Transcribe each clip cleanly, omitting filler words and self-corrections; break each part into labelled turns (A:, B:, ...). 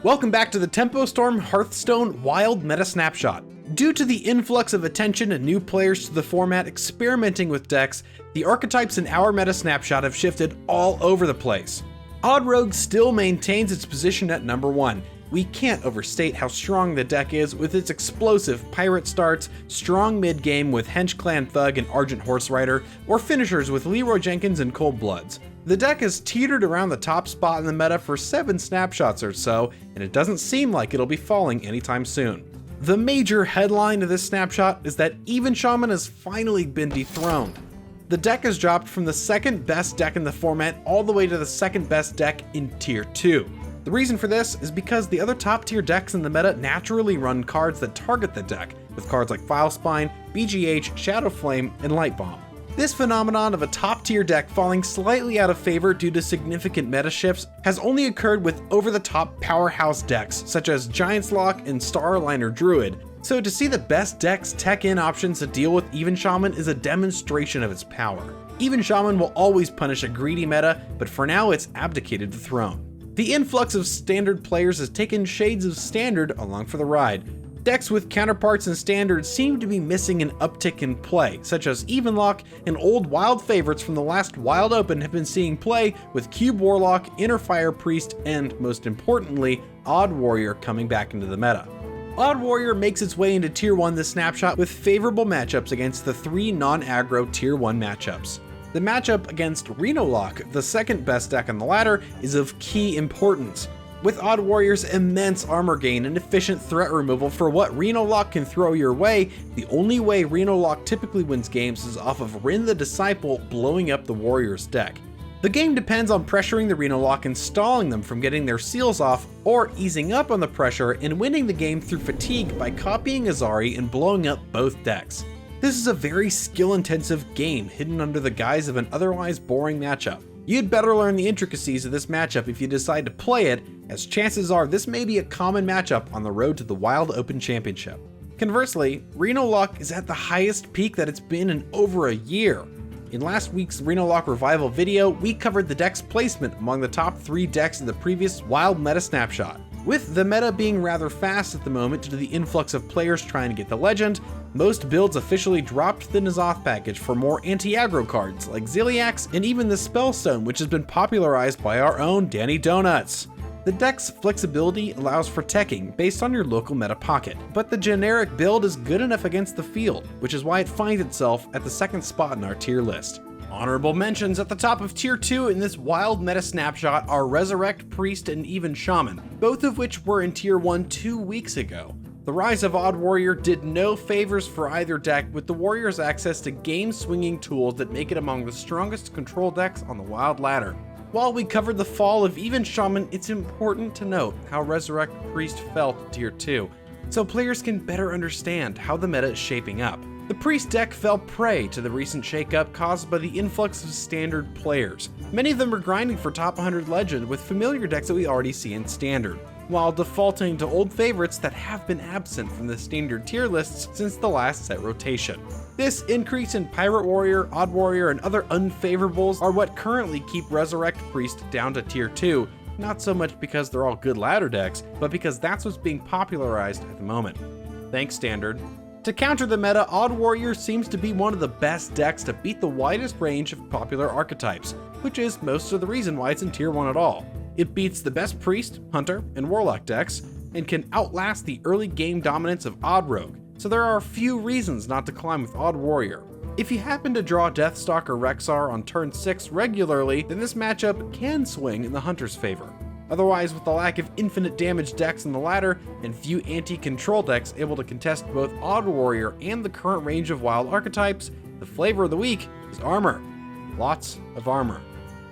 A: Welcome back to the Tempo Storm Hearthstone Wild Meta Snapshot. Due to the influx of attention and new players to the format experimenting with decks, the archetypes in our Meta Snapshot have shifted all over the place. Odd Rogue still maintains its position at number 1. We can't overstate how strong the deck is with its explosive pirate starts, strong mid-game with Hench Clan Thug and Argent Horse Rider, or finishers with Leroy Jenkins and Cold Bloods. The deck has teetered around the top spot in the meta for 7 snapshots or so, and it doesn't seem like it'll be falling anytime soon. The major headline of this snapshot is that Even Shaman has finally been dethroned. The deck has dropped from the second best deck in the format all the way to the second best deck in Tier 2. The reason for this is because the other top tier decks in the meta naturally run cards that target the deck, with cards like Filespine, BGH, Shadowflame, and Lightbomb. This phenomenon of a top tier deck falling slightly out of favor due to significant meta shifts has only occurred with over-the-top powerhouse decks such as Giant's Lock and Starliner Druid, so to see the best decks tech in options to deal with Even Shaman is a demonstration of its power. Even Shaman will always punish a greedy meta, but for now it's abdicated the throne. The influx of standard players has taken shades of standard along for the ride. Decks with counterparts in standard seem to be missing an uptick in play, such as Evenlock and old wild favorites from the last Wild Open have been seeing play with Cube Warlock, Inner Fire Priest, and most importantly, Odd Warrior coming back into the meta. Odd Warrior makes its way into Tier 1 this snapshot with favorable matchups against the 3 non-aggro Tier 1 matchups. The matchup against Reynad, the second best deck on the ladder, is of key importance. With Odd Warrior's immense armor gain and efficient threat removal for what Reynad can throw your way, the only way Reynad typically wins games is off of Rin the Disciple blowing up the Warrior's deck. The game depends on pressuring the Reynad and stalling them from getting their seals off, or easing up on the pressure and winning the game through fatigue by copying Azari and blowing up both decks. This is a very skill-intensive game hidden under the guise of an otherwise boring matchup. You'd better learn the intricacies of this matchup if you decide to play it, as chances are this may be a common matchup on the road to the Wild Open Championship. Conversely, Reynad is at the highest peak that it's been in over a year. In last week's Reynad Revival video, we covered the deck's placement among the top 3 decks in the previous Wild Meta Snapshot. With the meta being rather fast at the moment due to the influx of players trying to get the legend, most builds officially dropped the N'Zoth package for more anti-aggro cards like Ziliax and even the Spellstone, which has been popularized by our own Danny Donuts. The deck's flexibility allows for teching based on your local meta pocket, but the generic build is good enough against the field, which is why it finds itself at the second spot in our tier list. Honorable mentions at the top of Tier 2 in this Wild Meta Snapshot are Resurrect Priest and Even Shaman, both of which were in Tier 1 2 weeks ago. The rise of Odd Warrior did no favors for either deck, with the Warrior's access to game-swinging tools that make it among the strongest control decks on the Wild ladder. While we covered the fall of Even Shaman, it's important to note how Resurrect Priest fell to Tier 2, so players can better understand how the meta is shaping up. The Priest deck fell prey to the recent shakeup caused by the influx of standard players. Many of them are grinding for top 100 legend with familiar decks that we already see in standard, while defaulting to old favorites that have been absent from the standard tier lists since the last set rotation. This increase in Pirate Warrior, Odd Warrior, and other unfavorables are what currently keep Resurrect Priest down to Tier 2, not so much because they're all good ladder decks, but because that's what's being popularized at the moment. Thanks, Standard. To counter the meta, Odd Warrior seems to be one of the best decks to beat the widest range of popular archetypes, which is most of the reason why it's in Tier 1 at all. It beats the best Priest, Hunter, and Warlock decks, and can outlast the early game dominance of Odd Rogue, so there are a few reasons not to climb with Odd Warrior. If you happen to draw Deathstalker Rexar on turn 6 regularly, then this matchup can swing in the Hunter's favor. Otherwise, with the lack of infinite damage decks in the ladder, and few anti-control decks able to contest both Odd Warrior and the current range of wild archetypes, the flavor of the week is armor. Lots of armor.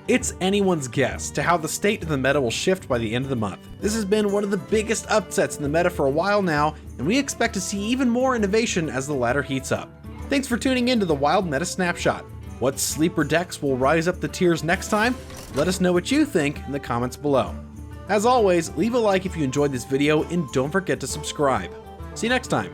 A: It's anyone's guess to how the state of the meta will shift by the end of the month. This has been one of the biggest upsets in the meta for a while now, and we expect to see even more innovation as the ladder heats up. Thanks for tuning in to the Wild Meta Snapshot. What sleeper decks will rise up the tiers next time? Let us know what you think in the comments below. As always, leave a like if you enjoyed this video and don't forget to subscribe. See you next time.